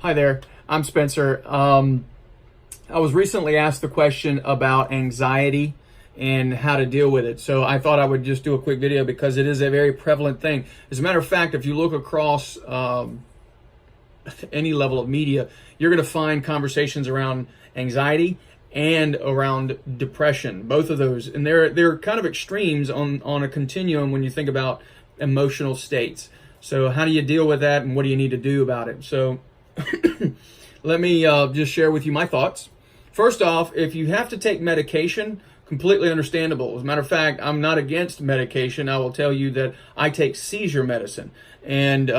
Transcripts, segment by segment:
Hi there, I'm Spencer. I was recently asked the question about anxiety and how to deal with it. So I thought I would just do a quick video because it is a very prevalent thing. As a matter of fact, if you look across any level of media, you're going to find conversations around anxiety and around depression, both of those. And they're kind of extremes on a continuum when you think about emotional states. So how do you deal with that, and what do you need to do about it? So let me just share with you my thoughts. First off, if you have to take medication, completely understandable. As a matter of fact, I'm not against medication. I will tell you that I take seizure medicine. And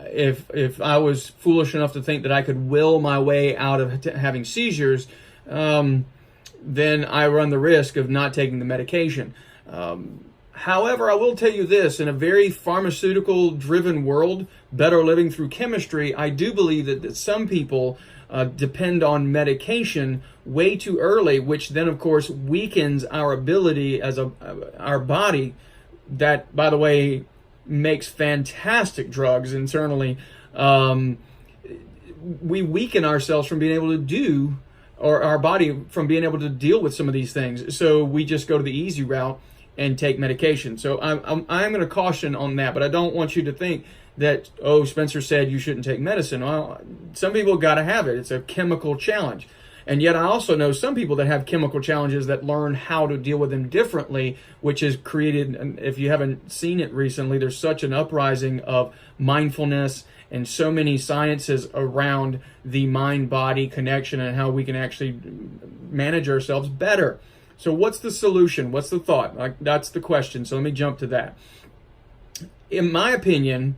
if I was foolish enough to think that I could will my way out of having seizures, then I run the risk of not taking the medication. However, I will tell you this, in a very pharmaceutical-driven world, better living through chemistry, I do believe that some people depend on medication way too early, which then, of course, weakens our ability as our body, that, by the way, makes fantastic drugs internally. We weaken ourselves from being able to do, or our body from being able to deal with some of these things. So we just go to the easy route and take medication. So I'm going to caution on that, but I don't want you to think that, oh, Spencer said you shouldn't take medicine. Well, some people got to have it. It's a chemical challenge. And yet I also know some people that have chemical challenges that learn how to deal with them differently, which has created, and if you haven't seen it recently, there's such an uprising of mindfulness and so many sciences around the mind-body connection and how we can actually manage ourselves better. So what's the solution? What's the thought? That's the question. So let me jump to that. In my opinion,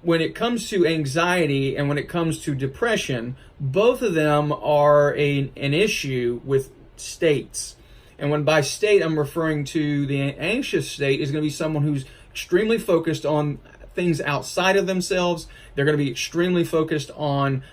when it comes to anxiety and when it comes to depression, both of them are an issue with states. And when by state, I'm referring to the anxious state is going to be someone who's extremely focused on things outside of themselves. They're going to be extremely focused on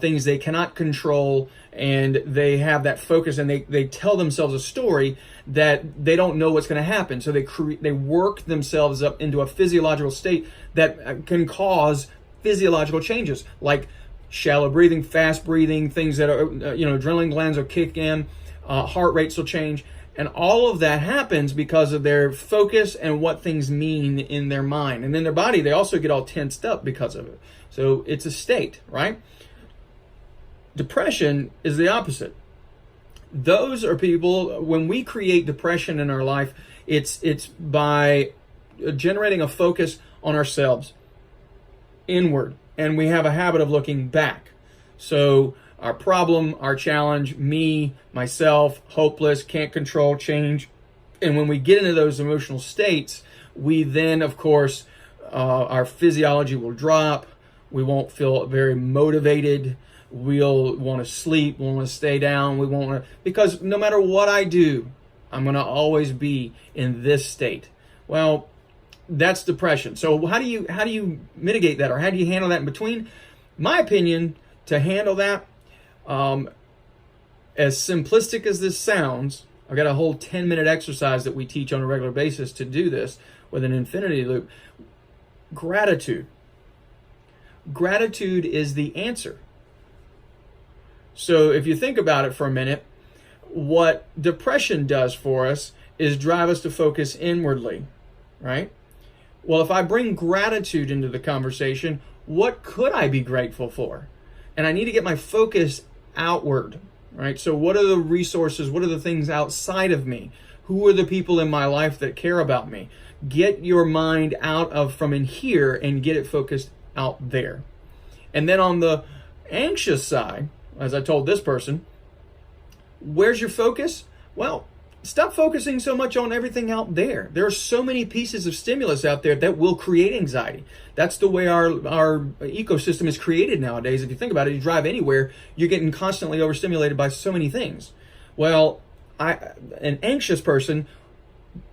things they cannot control, and they have that focus, and they tell themselves a story that they don't know what's going to happen. So they work themselves up into a physiological state that can cause physiological changes, like shallow breathing, fast breathing, things that are, adrenaline glands will kick in, heart rates will change. And all of that happens because of their focus and what things mean in their mind. And in their body, they also get all tensed up because of it. So it's a state, right? Depression is the opposite. Those are people, when we create depression in our life, it's by generating a focus on ourselves, inward. And we have a habit of looking back. So our problem, our challenge, me, myself, hopeless, can't control, change. And when we get into those emotional states, we then, of course, our physiology will drop. We won't feel very motivated. We'll want to sleep. We'll want to stay down. We won't want to, because no matter what I do, I'm going to always be in this state. Well, that's depression. So how do you mitigate that, or how do you handle that in between? My opinion, to handle that, as simplistic as this sounds, I've got a whole 10-minute exercise that we teach on a regular basis to do this with an infinity loop. Gratitude. Gratitude is the answer. So if you think about it for a minute, what depression does for us is drive us to focus inwardly, right? Well, if I bring gratitude into the conversation, what could I be grateful for? And I need to get my focus outward, right? So what are the resources? What are the things outside of me? Who are the people in my life that care about me? Get your mind out of from in here and get it focused out there. And then on the anxious side, as I told this person, where's your focus? Well, stop focusing so much on everything out there. There are so many pieces of stimulus out there that will create anxiety. That's the way our ecosystem is created nowadays. If you think about it, you drive anywhere, you're getting constantly overstimulated by so many things. Well, an anxious person,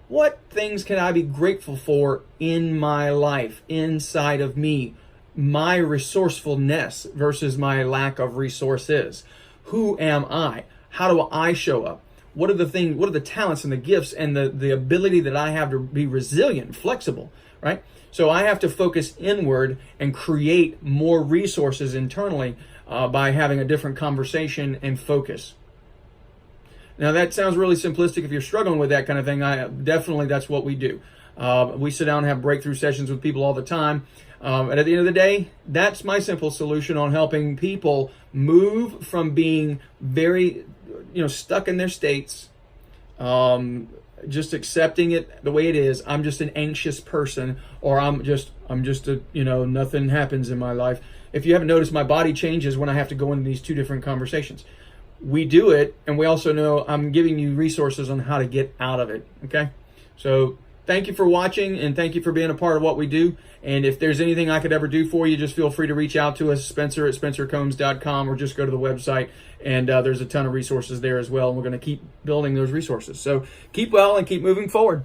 what things can I be grateful for in my life, inside of me? My resourcefulness versus my lack of resources. Who am I? How do I show up? What are the talents and the gifts and the ability that I have to be resilient, flexible, right? So I have to focus inward and create more resources internally by having a different conversation and focus. Now that sounds really simplistic. If you're struggling with that kind of thing, definitely that's what we do. We sit down and have breakthrough sessions with people all the time. And at the end of the day, that's my simple solution on helping people move from being very, stuck in their states, just accepting it the way it is. I'm just an anxious person, or I'm just a, nothing happens in my life. If you haven't noticed, my body changes when I have to go into these two different conversations. We do it, and we also know I'm giving you resources on how to get out of it, okay? So thank you for watching, and thank you for being a part of what we do. And if there's anything I could ever do for you, just feel free to reach out to us, Spencer at spencercombs.com, or just go to the website, and there's a ton of resources there as well. And we're going to keep building those resources. So keep well and keep moving forward.